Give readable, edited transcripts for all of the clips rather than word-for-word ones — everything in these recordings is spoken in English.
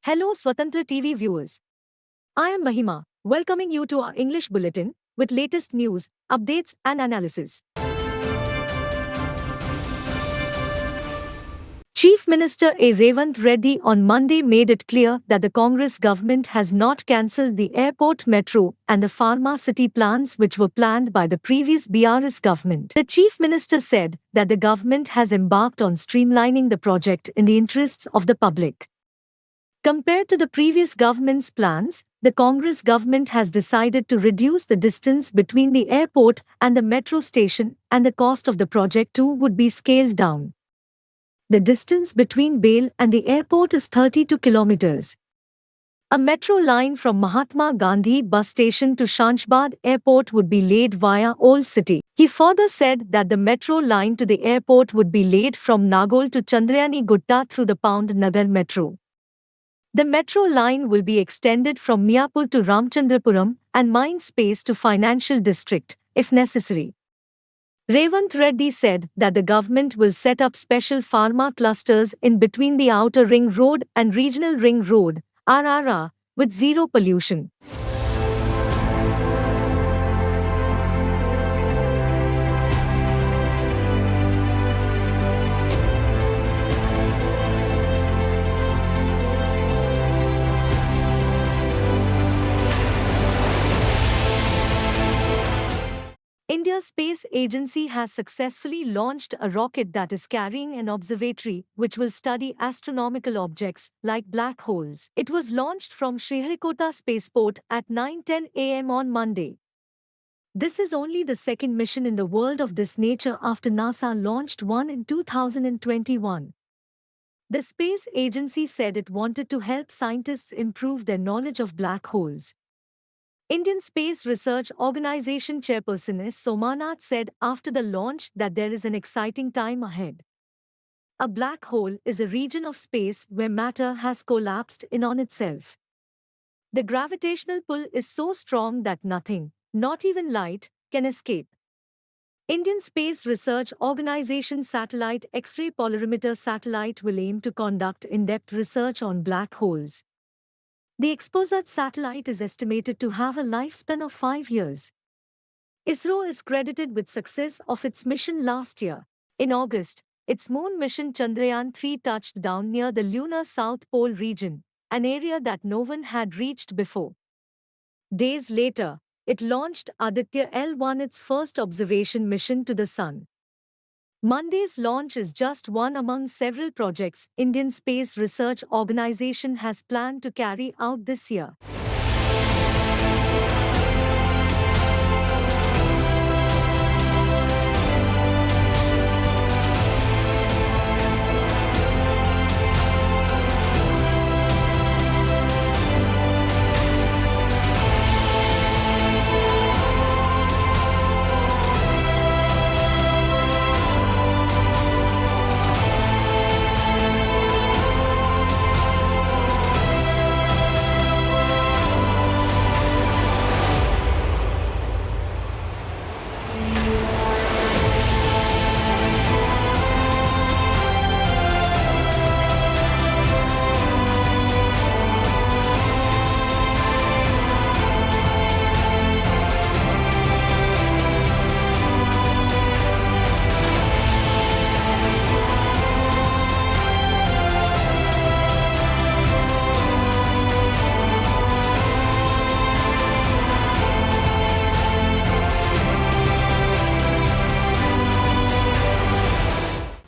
Hello Swatantra TV viewers. I am Mahima, welcoming you to our English Bulletin with latest news, updates and analysis. Chief Minister A. Revant Reddy on Monday made it clear that the Congress government has not cancelled the airport metro and the pharma city plans which were planned by the previous BRS government. The Chief Minister said that the government has embarked on streamlining the project in the interests of the public. Compared to the previous government's plans, the Congress government has decided to reduce the distance between the airport and the metro station, and the cost of the project too would be scaled down. The distance between Bale and the airport is 32 kilometers. A metro line from Mahatma Gandhi bus station to Shanshbad airport would be laid via Old City. He further said that the metro line to the airport would be laid from Nagol to Chandrayani Gutta through the Pound Nagar metro. The metro line will be extended from Miapur to Ramchandrapuram and Mindspace to Financial District, if necessary. Revant Reddy said that the government will set up special pharma clusters in between the Outer Ring Road and Regional Ring Road, RRR, with zero pollution. India's space agency has successfully launched a rocket that is carrying an observatory which will study astronomical objects like black holes. It was launched from Sriharikota spaceport at 9:10 a.m. on Monday. This is only the second mission in the world of this nature after NASA launched one in 2021. The space agency said it wanted to help scientists improve their knowledge of black holes. Indian Space Research Organisation chairperson S. Somanath said after the launch that there is an exciting time ahead. A black hole is a region of space where matter has collapsed in on itself. The gravitational pull is so strong that nothing, not even light, can escape. Indian Space Research Organisation satellite X-ray polarimeter satellite will aim to conduct in-depth research on black holes. The XPOSAT satellite is estimated to have a lifespan of 5 years. ISRO is credited with success of its mission last year. In August, its moon mission Chandrayaan-3 touched down near the lunar South Pole region, an area that no one had reached before. Days later, it launched Aditya L1, its first observation mission to the Sun. Monday's launch is just one among several projects Indian Space Research Organisation has planned to carry out this year.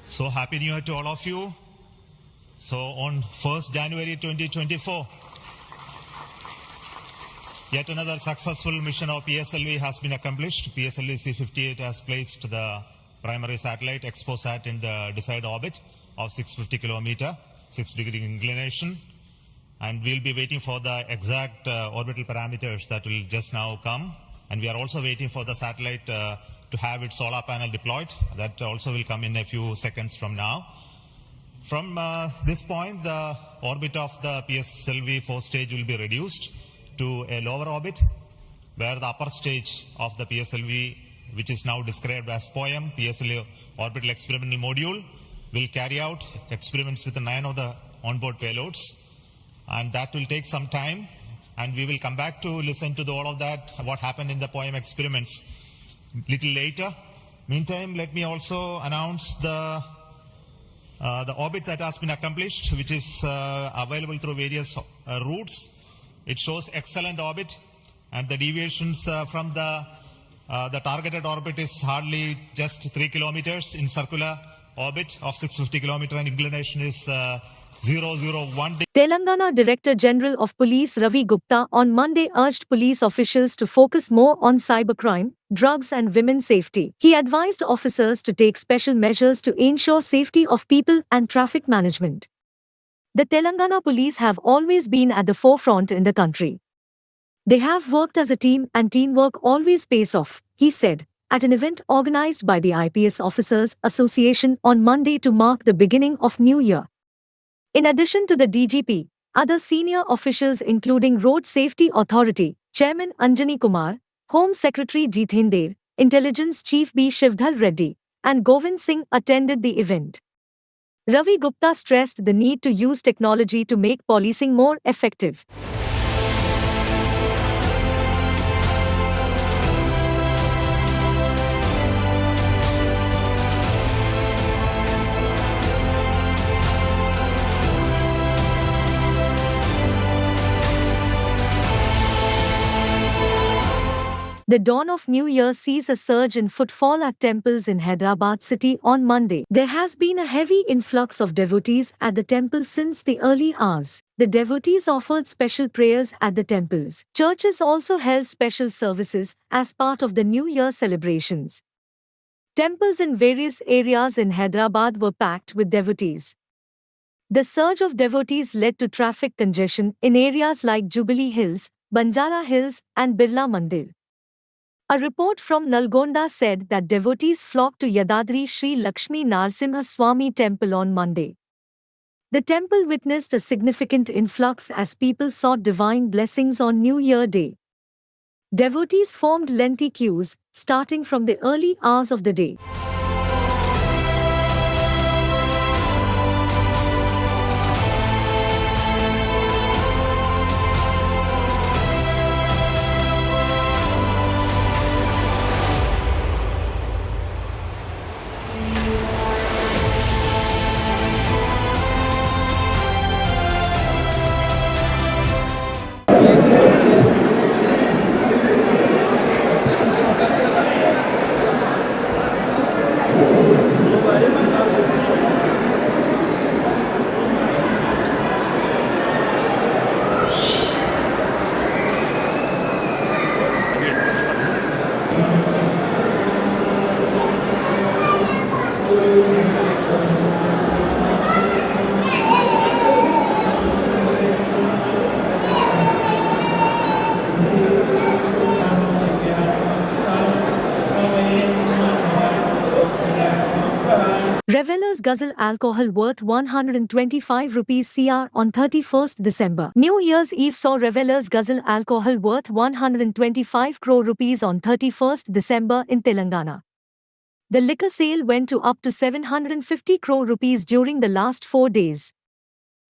So happy New Year to all of you. So on 1st January 2024, yet another successful mission of PSLV has been accomplished. PSLV C-58 has placed the primary satellite XPOSAT in the desired orbit of 650 kilometer, 6-degree inclination. And we'll be waiting for the exact orbital parameters that will just now come. And we are also waiting for the satellite to have its solar panel deployed. That also will come in a few seconds from now. From this point, the orbit of the PSLV 4th stage will be reduced to a lower orbit, where the upper stage of the PSLV, which is now described as POEM, PSLV Orbital Experimental Module, will carry out experiments with 9 of the onboard payloads. and that will take some time, and we will come back to listen to all of that, what happened in the poem experiments little later. Meantime, let me also announce the orbit that has been accomplished, which is available through various routes. It shows excellent orbit, and the deviations from the targeted orbit is hardly just 3 kilometers in circular orbit of 650 kilometer, and inclination is 001 Telangana Director General of Police Ravi Gupta on Monday urged police officials to focus more on cybercrime, drugs and women's safety. He advised officers to take special measures to ensure safety of people and traffic management. The Telangana police have always been at the forefront in the country. They have worked as a team and teamwork always pays off, he said, at an event organized by the IPS Officers Association on Monday to mark the beginning of New Year. In addition to the DGP, other senior officials including Road Safety Authority, Chairman Anjani Kumar, Home Secretary Jitendra, Intelligence Chief B. Shivdhar Reddy, and Govind Singh attended the event. Ravi Gupta stressed the need to use technology to make policing more effective. The dawn of New Year sees a surge in footfall at temples in Hyderabad city on Monday. There has been a heavy influx of devotees at the temple since the early hours. The devotees offered special prayers at the temples. Churches also held special services as part of the New Year celebrations. Temples in various areas in Hyderabad were packed with devotees. The surge of devotees led to traffic congestion in areas like Jubilee Hills, Banjara Hills, and Birla Mandir. A report from Nalgonda said that devotees flocked to Yadadri Sri Lakshmi Narsimha Swami temple on Monday. The temple witnessed a significant influx as people sought divine blessings on New Year Day. Devotees formed lengthy queues, starting from the early hours of the day. Revelers guzzle alcohol worth 125 rupees CR on 31st December. New Year's Eve saw revelers guzzle alcohol worth 125 crore rupees on 31st December in Telangana. The liquor sale went to up to 750 crore rupees during the last 4 days.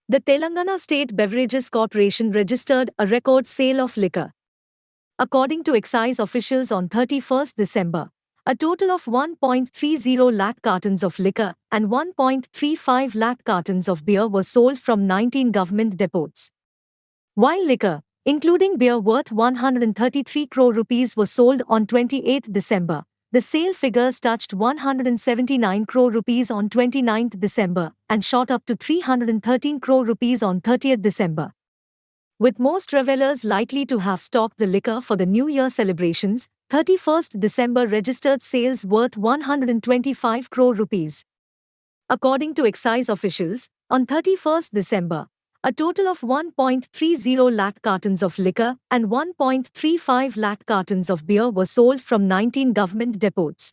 The Telangana State Beverages Corporation registered a record sale of liquor. According to excise officials on 31st December, a total of 1.30 lakh cartons of liquor and 1.35 lakh cartons of beer were sold from 19 government depots. While liquor, including beer worth 133 crore rupees, was sold on 28th December, the sale figures touched 179 crore rupees on 29th December and shot up to 313 crore rupees on 30th December. With most revelers likely to have stocked the liquor for the New Year celebrations, 31st December registered sales worth 125 crore rupees. According to excise officials, on 31st December, a total of 1.30 lakh cartons of liquor and 1.35 lakh cartons of beer were sold from 19 government depots.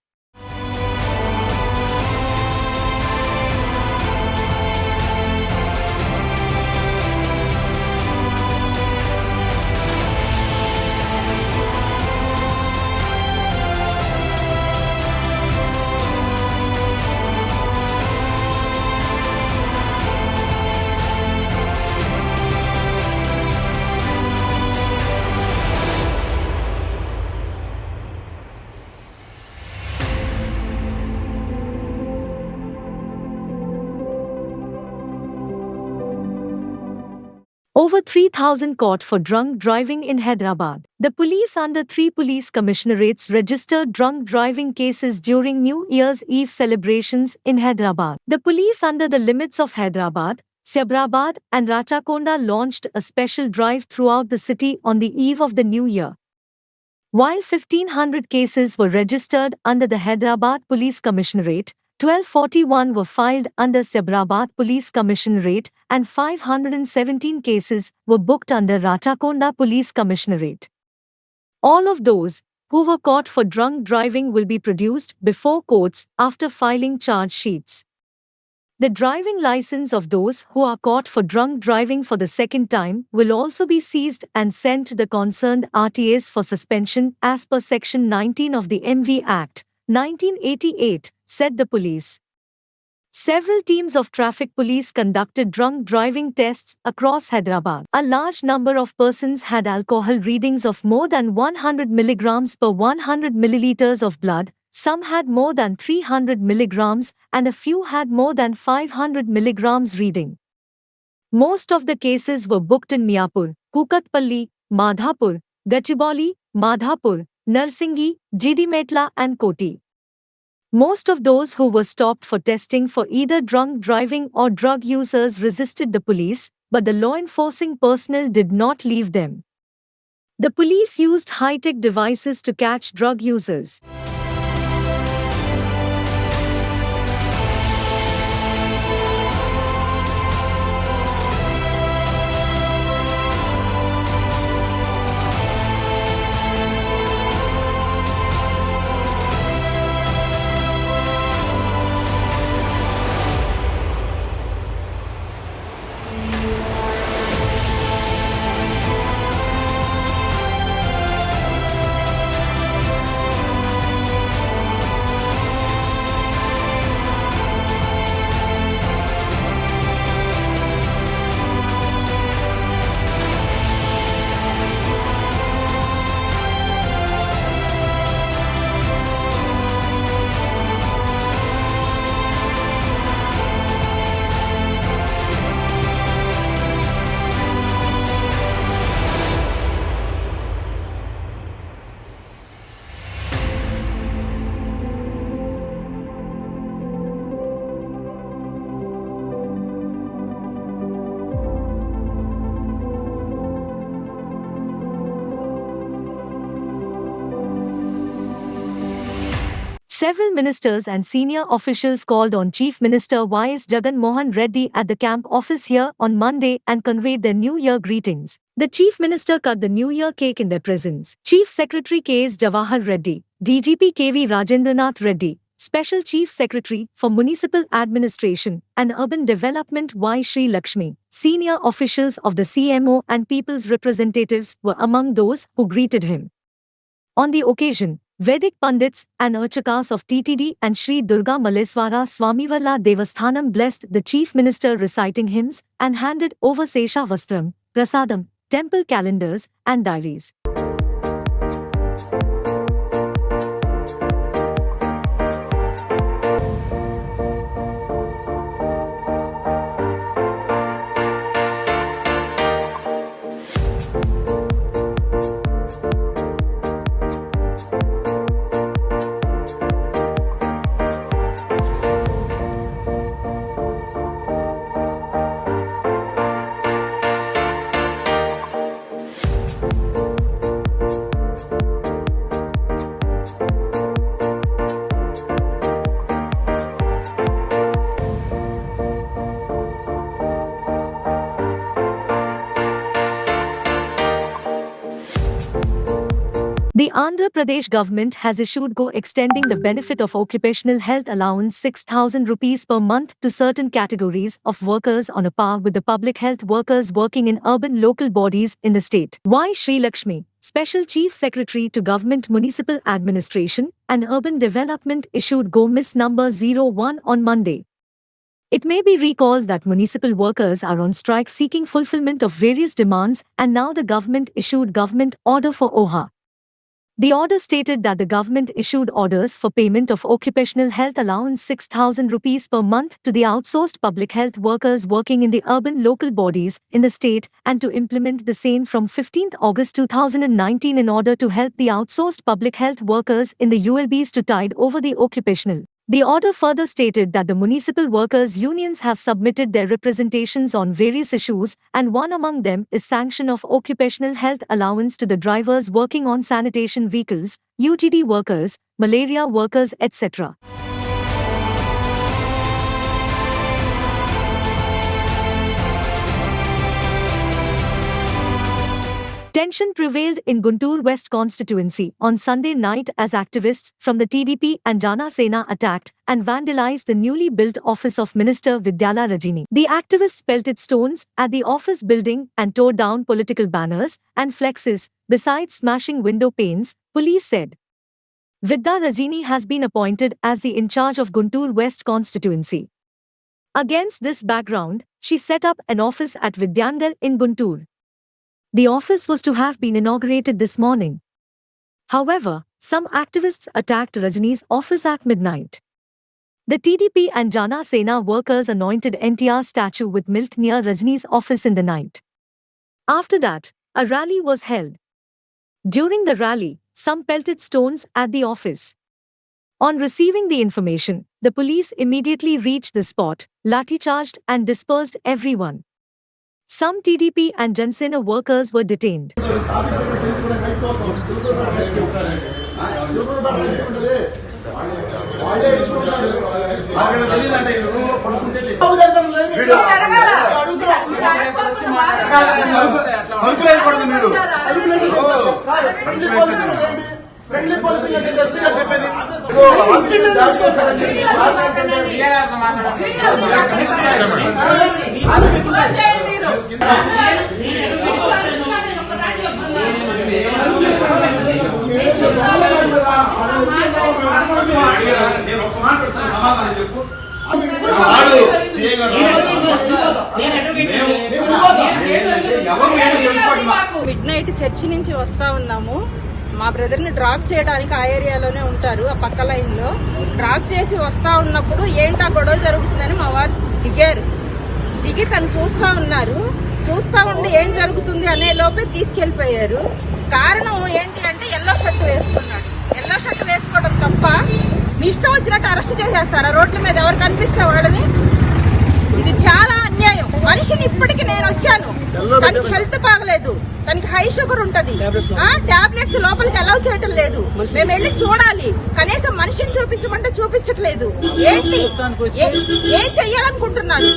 Over 3,000 caught for drunk driving in Hyderabad. The police under 3 police commissionerates registered drunk driving cases during New Year's Eve celebrations in Hyderabad. The police under the limits of Hyderabad, Hyderabad and Rachakonda launched a special drive throughout the city on the eve of the New Year. While 1,500 cases were registered under the Hyderabad Police Commissionerate, 1,241 were filed under Hyderabad Police Commissionerate and 517 cases were booked under Rachakonda Police Commissionerate. All of those who were caught for drunk driving will be produced before courts after filing charge sheets. The driving license of those who are caught for drunk driving for the second time will also be seized and sent to the concerned RTAs for suspension as per Section 19 of the MV Act, 1988, said the police. Several teams of traffic police conducted drunk driving tests across Hyderabad. A large number of persons had alcohol readings of more than 100 milligrams per 100 milliliters of blood. Some had more than 300 milligrams and a few had more than 500 milligrams reading. Most of the cases were booked in Miapur, Kukatpalli, Madhapur, Gachibowli, Madhapur, Narsingi, Jidimetla and Koti. Most of those who were stopped for testing for either drunk driving or drug users resisted the police, but the law enforcing personnel did not leave them. The police used high-tech devices to catch drug users. Several ministers and senior officials called on Chief Minister Y.S. Jagan Mohan Reddy at the camp office here on Monday and conveyed their New Year greetings. The Chief Minister cut the New Year cake in their presence. Chief Secretary K.S. Jawahar Reddy, DGP K.V. Rajendranath Reddy, Special Chief Secretary for Municipal Administration and Urban Development Y. Sri Lakshmi, senior officials of the CMO and people's representatives were among those who greeted him. On the occasion, Vedic Pandits and Archakas of TTD and Sri Durga Maleswara Swamivarla Devasthanam blessed the Chief Minister reciting hymns and handed over Sesha Vastram, Prasadam, temple calendars and diaries. The Andhra Pradesh government has issued go extending the benefit of occupational health allowance 6,000 rupees per month to certain categories of workers on a par with the public health workers working in urban local bodies in the state. Y. Sri Lakshmi, Special Chief Secretary to Government Municipal Administration and Urban Development issued go Miss number 01 on Monday. It may be recalled that municipal workers are on strike seeking fulfillment of various demands and now the government issued government order for OHA. The order stated that the government issued orders for payment of occupational health allowance 6,000 rupees per month to the outsourced public health workers working in the urban local bodies in the state and to implement the same from 15th August 2019 in order to help the outsourced public health workers in the ULBs to tide over the occupational. The order further stated that the municipal workers' unions have submitted their representations on various issues, and one among them is sanction of occupational health allowance to the drivers working on sanitation vehicles, UTD workers, malaria workers, etc. Tension prevailed in Guntur West constituency on Sunday night as activists from the TDP and Jana Sena attacked and vandalized the newly built office of Minister Vidyala Rajini. The activists pelted stones at the office building and tore down political banners and flexes, besides smashing window panes, police said. Vidya Rajini has been appointed as the in charge of Guntur West constituency. Against this background, she set up an office at Vidyangar in Guntur. The office was to have been inaugurated this morning. However, some activists attacked Rajini's office at midnight. The TDP and Jana Sena workers anointed NTR statue with milk near Rajini's office in the night. After that, a rally was held. During the rally, some pelted stones at the office. On receiving the information, the police immediately reached the spot, lathi-charged and dispersed everyone. Some TDP and Jansena workers were detained. Mid night church నుంచి వస్తా ఉన్నాము. మా brother ని drop చేయడానికి ఆ ఏరియాలోనే ఉంటారు, ఆ పక్క లైన్ లో. డ్రాప్ చేసి వస్తా ఉన్నప్పుడు ఏంటా గొడవ జరుగుతుందని మా వారు దిగారు. దిగి తను చూస్తా ఉన్నారు. చూస్తా ఉండి ఏం జరుగుతుంది అనే లోపే తీసుకెళ్లిపోయారు. కారణం ఏంటి అంటే ఎల్లో షర్ట్ వేసుకున్నాడు. ఎల్లో షర్ట్ వేసుకోవడం తప్ప మీ ఇష్టం వచ్చినట్టు అరెస్ట్ చేసేస్తారా రోడ్ల మీద ఎవరు కనిపిస్తే వాళ్ళని? ఇది చాలా అన్యాయం. మనిషిని ఇప్పటికి నేను వచ్చాను, తనకి హెల్త్ బాగలేదు, తనకి హై షుగర్ ఉంటది, టాబ్లెట్స్ లోపలికి అలౌ చేయటం లేదు. మేము వెళ్ళి చూడాలి, కనీసం మనిషిని చూపించమంటే చూపించట్లేదు. ఏంటి ఏం చెయ్యాలనుకుంటున్నాను?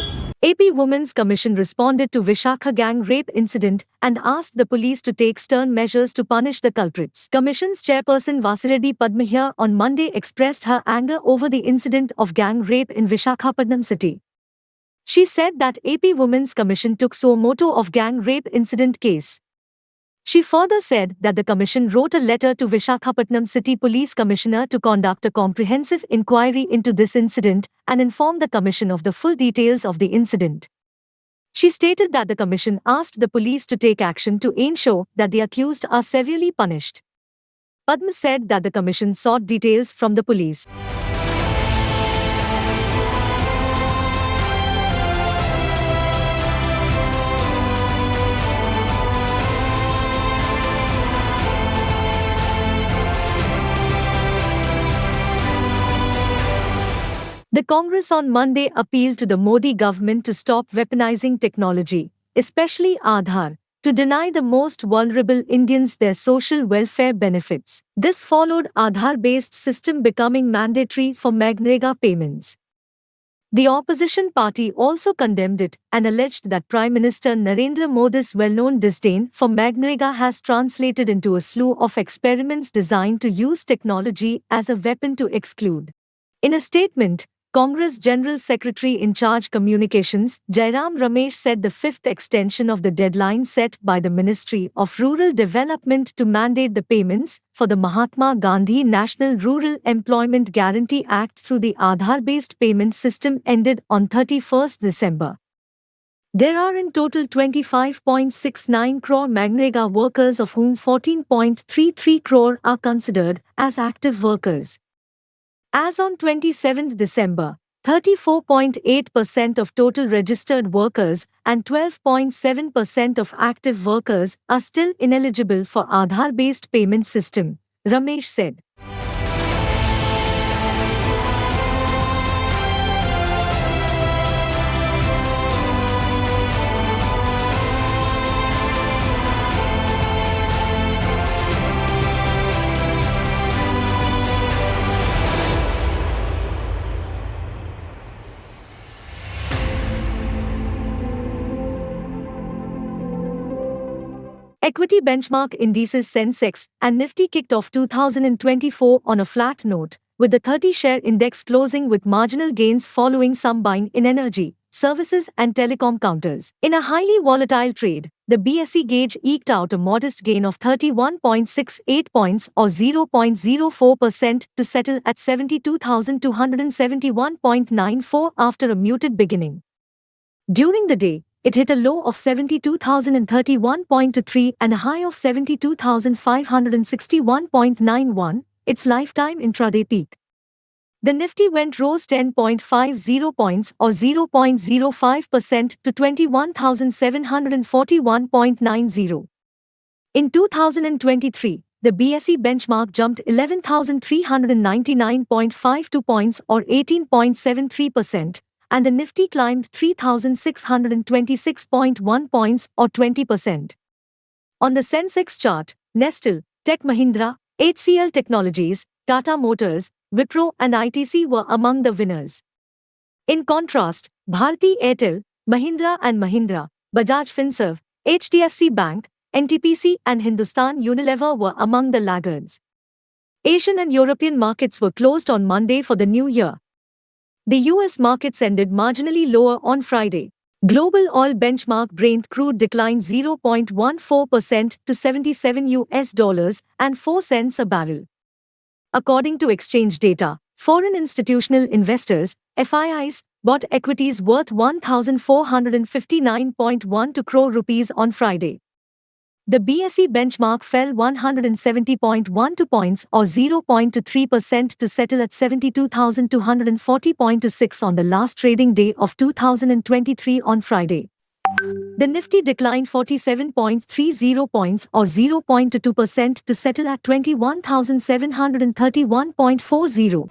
AP Women's Commission responded to Vishakha gang rape incident and asked the police to take stern measures to punish the culprits. Commission's chairperson Vasireddy Padmahya on Monday expressed her anger over the incident of gang rape in Visakhapatnam city. She said that AP Women's Commission took suo motu of gang rape incident case. She further said that the commission wrote a letter to Visakhapatnam City Police Commissioner to conduct a comprehensive inquiry into this incident and inform the commission of the full details of the incident. She stated that the commission asked the police to take action to ensure that the accused are severely punished. Padma said that the commission sought details from the police. The Congress on Monday appealed to the Modi government to stop weaponizing technology, especially Aadhaar, to deny the most vulnerable Indians their social welfare benefits. This followed Aadhaar-based system becoming mandatory for MGNREGA payments. The opposition party also condemned it and alleged that Prime Minister Narendra Modi's well-known disdain for MGNREGA has translated into a slew of experiments designed to use technology as a weapon to exclude. In a statement, Congress General Secretary in charge Communications, Jairam Ramesh said the fifth extension of the deadline set by the Ministry of Rural Development to mandate the payments for the Mahatma Gandhi National Rural Employment Guarantee Act through the Aadhaar-based payment system ended on 31st December. There are in total 25.69 crore Manrega workers, of whom 14.33 crore are considered as active workers. As on 27 December, 34.8% of total registered workers and 12.7% of active workers are still ineligible for Aadhaar-based payment system, Ramesh said. Equity benchmark indices Sensex and Nifty kicked off 2024 on a flat note, with the 30-share index closing with marginal gains following some buying in energy, services and telecom counters. In a highly volatile trade, the BSE gauge eked out a modest gain of 31.68 points or 0.04% to settle at 72,271.94 after a muted beginning. During the day, it hit a low of 72,031.23 and a high of 72,561.91, its lifetime intraday peak. The Nifty rose 10.50 points or 0.05% to 21,741.90. In 2023, the BSE benchmark jumped 11,399.52 points or 18.73%. And the Nifty climbed 3,626.1 points or 20%. On the Sensex chart, Nestle, Tech Mahindra, HCL Technologies, Tata Motors, Wipro and ITC were among the winners. In contrast, Bharti Airtel, Mahindra and Mahindra, Bajaj Finserv, HDFC Bank, NTPC and Hindustan Unilever were among the laggards. Asian and European markets were closed on Monday for the new year. The US markets ended marginally lower on Friday. Global oil benchmark Brent crude declined 0.14% to $77.04 a barrel. According to exchange data, foreign institutional investors, FIIs, bought equities worth 1,459.12 crore rupees on Friday. The BSE benchmark fell 170.12 points or 0.23% to settle at 72,240.26 on the last trading day of 2023 on Friday. The Nifty declined 47.30 points or 0.2% to settle at 21,731.40.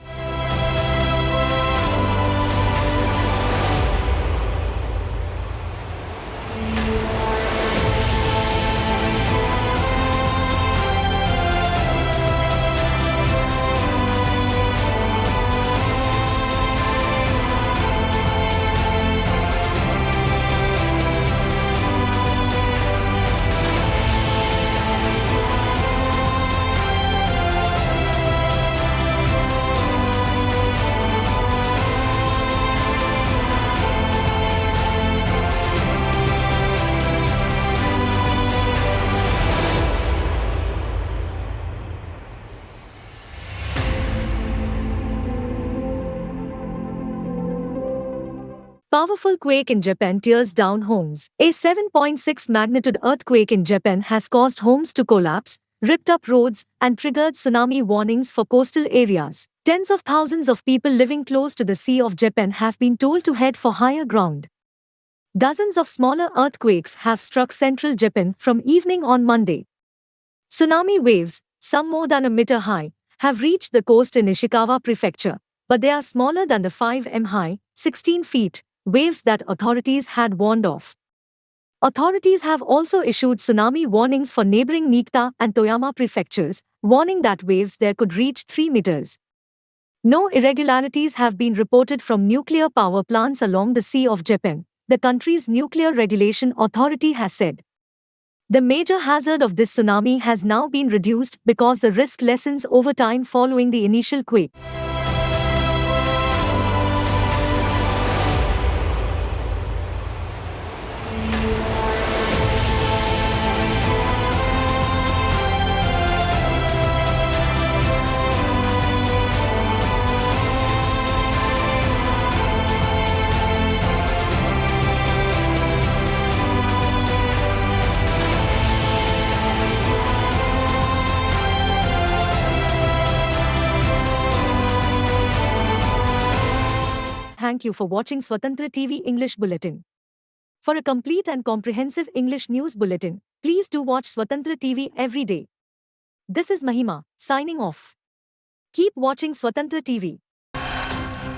Powerful quake in Japan tears down homes. A 7.6 magnitude earthquake in Japan has caused homes to collapse, ripped up roads, and triggered tsunami warnings for coastal areas. Tens of thousands of people living close to the Sea of Japan have been told to head for higher ground. Dozens of smaller earthquakes have struck central Japan from evening on Monday. Tsunami waves, some more than a meter high, have reached the coast in Ishikawa Prefecture, but they are smaller than the 5 m high, 16 feet, waves that authorities had warned of. Authorities have also issued tsunami warnings for neighboring Niigata and Toyama prefectures, warning that waves there could reach 3 meters. No irregularities have been reported from nuclear power plants along the Sea of Japan, the country's nuclear regulation authority has said. The major hazard of this tsunami has now been reduced because the risk lessens over time following the initial quake. thank you for watching Swatantra TV English Bulletin. For a complete and comprehensive English news bulletin, please do watch Swatantra TV every day. This is Mahima, signing off. Keep watching Swatantra TV.